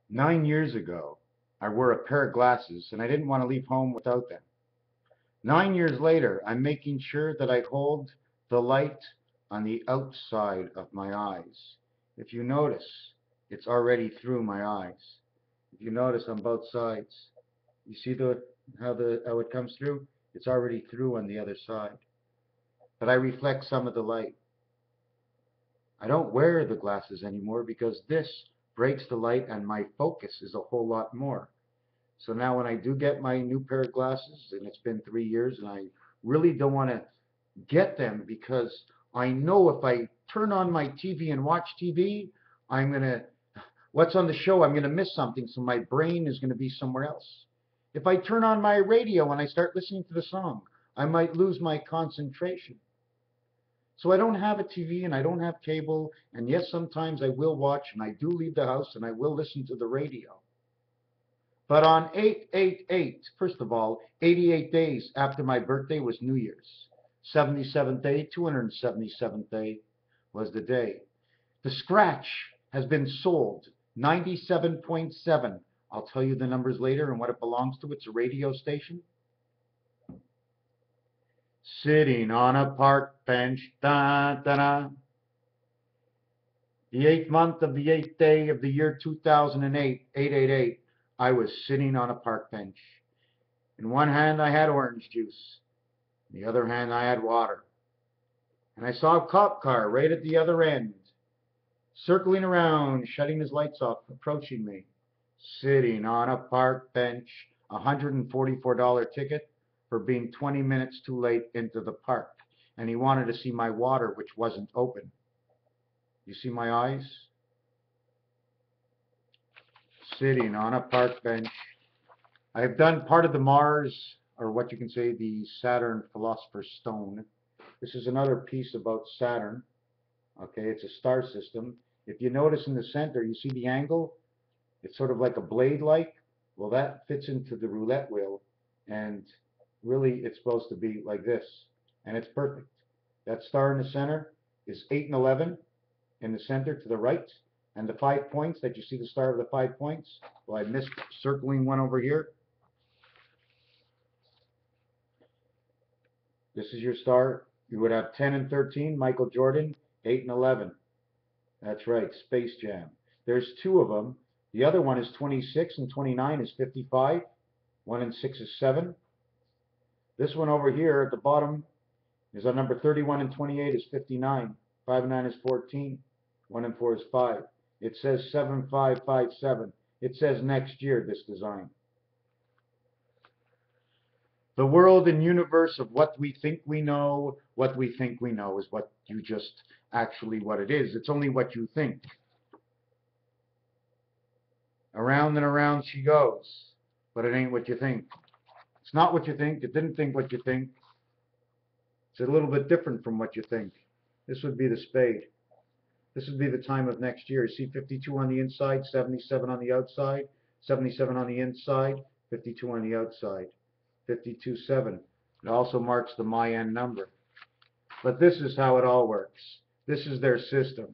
9 years ago, I wore a pair of glasses and I didn't want to leave home without them. 9 years later, I'm making sure that I hold the light on the outside of my eyes. If you notice, it's already through my eyes. If you notice on both sides, you see how it comes through? It's already through on the other side. But I reflect some of the light. I don't wear the glasses anymore because this breaks the light and my focus is a whole lot more. So now when I do get my new pair of glasses, and it's been 3 years, and I really don't want to get them because I know if I turn on my TV and watch TV, I'm going to, what's on the show, I'm going to miss something, so my brain is going to be somewhere else. If I turn on my radio and I start listening to the song, I might lose my concentration. So I don't have a TV and I don't have cable, and yes, sometimes I will watch and I do leave the house and I will listen to the radio. But on 888, first of all, 88 days after my birthday was New Year's. 77th day, 277th day was the day. The scratch has been sold, 97.7. I'll tell you the numbers later and what it belongs to. It's a radio station. Sitting on a park bench, da da da. The 8th month of the 8th day of the year 2008, 888, I was sitting on a park bench. In one hand I had orange juice. In the other hand I had water. And I saw a cop car right at the other end, circling around, shutting his lights off, approaching me. Sitting on a park bench, $144 ticket for being 20 minutes too late into the park. And he wanted to see my water, which wasn't open. You see my eyes? Sitting on a park bench. I've done part of the Mars, or what you can say, the Saturn Philosopher's Stone. This is another piece about Saturn. Okay, it's a star system. If you notice in the center, you see the angle? It's sort of like a blade-like. Well, that fits into the roulette wheel, and really it's supposed to be like this, and it's perfect. That star in the center is 8 and 11 in the center to the right, and the 5 points that you see, the star of the 5 points. Well, I missed circling one over here. This is your star. You would have 10 and 13, Michael Jordan, 8 and 11. That's right, Space Jam. There's two of them. The other one is 26, and 29 is 55. 1 and 6 is 7. This one over here at the bottom is on number 31, and 28 is 59. 5 and 9 is 14. 1 and 4 is 5. It says 7557. It says next year, this design. The world and universe of what we think we know is what you just actually what it is. It's only what you think. Around and around she goes, but it ain't what you think. It's not what you think. It didn't think what you think. It's a little bit different from what you think. This would be the spade. This would be the time of next year. See 52 on the inside, 77 on the outside, 77 on the inside, 52 on the outside. 52-7. It also marks the Mayan number. But this is how it all works. This is their system.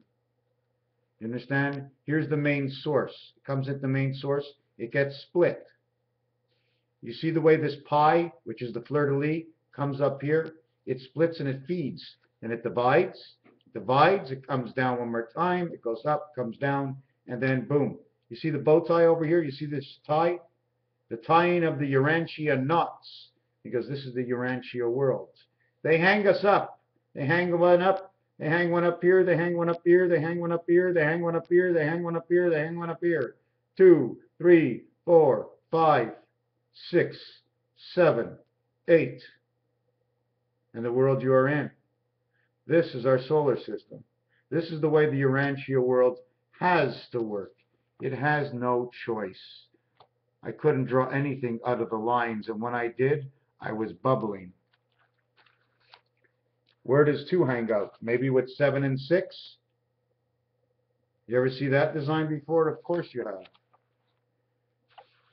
You understand? Here's the main source. It comes at the main source. It gets split. You see the way this pi, which is the fleur-de-lis, comes up here? It splits and it feeds. And it divides. It divides. It comes down one more time. It goes up, comes down, and then boom. You see the bow tie over here? You see this tie? The tying of the Urantia knots, because this is the Urantia world. They hang us up. They hang one up. They hang one up here. They hang one up here. They hang one up here. They hang one up here. They hang one up here. They hang one up here. 2, 3, 4, 5, 6, 7, 8. And the world you are in. This is our solar system. This is the way the Urantia world has to work. It has no choice. I couldn't draw anything out of the lines, and when I did, I was bubbling. Where does 2 hang out? Maybe with 7 and 6? You ever see that design before? Of course you have.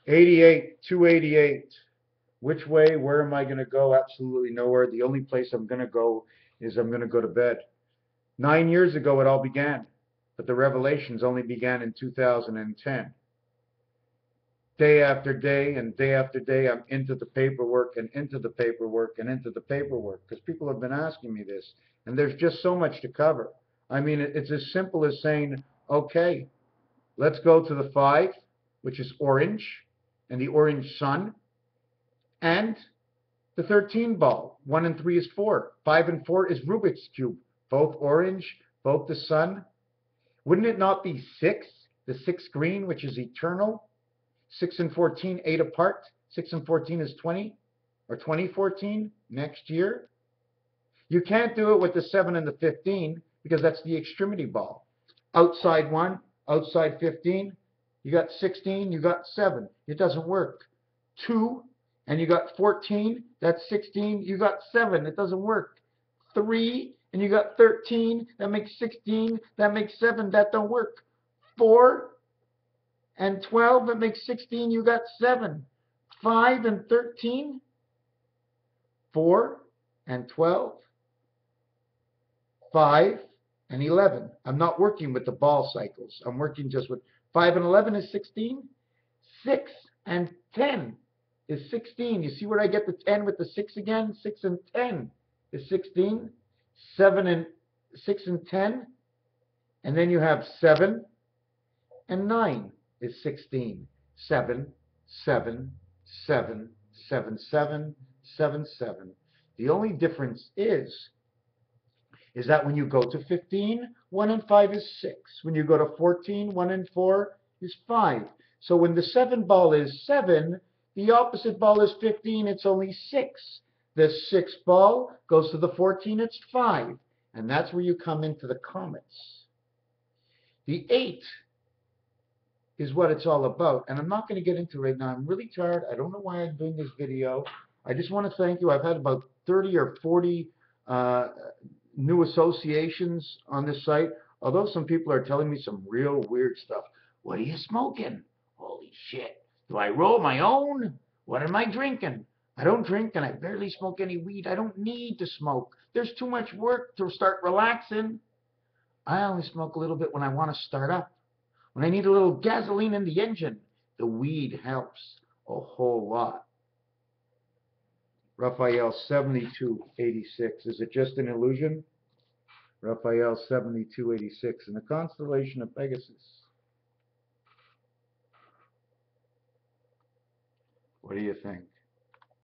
88, 288. Which way? Where am I going to go? Absolutely nowhere. The only place I'm going to go is I'm going to go to bed. 9 years ago it all began, but the revelations only began in 2010. day after day and day after day, I'm into the paperwork and into the paperwork and into the paperwork because people have been asking me this. And there's just so much to cover. I mean, it's as simple as saying, okay, let's go to the 5, which is orange, and the orange sun, and the 13 ball. 1 and 3 is 4. 5 and 4 is Rubik's Cube. Both orange, both the sun. Wouldn't it not be 6? The 6 green, which is eternal. 6 and 14, 8 apart. 6 and 14 is 20, or 2014 next year. You can't do it with the 7 and the 15 because that's the extremity ball. Outside 1, outside 15, you got 16, you got 7. It doesn't work. 2, and you got 14, that's 16, you got 7. It doesn't work. 3, and you got 13, that makes 16, that makes 7, that don't work. 4 and 12, that makes 16, you got 7. 5 and 13, 4 and 12, 5 and 11. I'm not working with the ball cycles. I'm working just with 5 and 11 is 16. 6 and 10 is 16. You see where I get the 10 with the 6 again? 6 and 10 is 16. 7 and 6 and 10. And then you have 7 and 9 is 16. 7, 7, 7, 7, 7, 7, 7. The only difference is that when you go to 15, 1 and 5 is 6. When you go to 14, 1 and 4 is 5. So when the 7 ball is 7, the opposite ball is 15, it's only 6. The 6 ball goes to the 14, it's 5. And that's where you come into the comets. The 8 is what it's all about. And I'm not going to get into it right now. I'm really tired. I don't know why I'm doing this video. I just want to thank you. I've had about 30 or 40 new associations on this site, although some people are telling me some real weird stuff. What are you smoking? Holy shit. Do I roll my own? What am I drinking? I don't drink and I barely smoke any weed. I don't need to smoke. There's too much work to start relaxing. I only smoke a little bit when I want to start up. When I need a little gasoline in the engine, the weed helps a whole lot. Raphael 7286. Is it just an illusion? Raphael 7286 in the constellation of Pegasus. What do you think?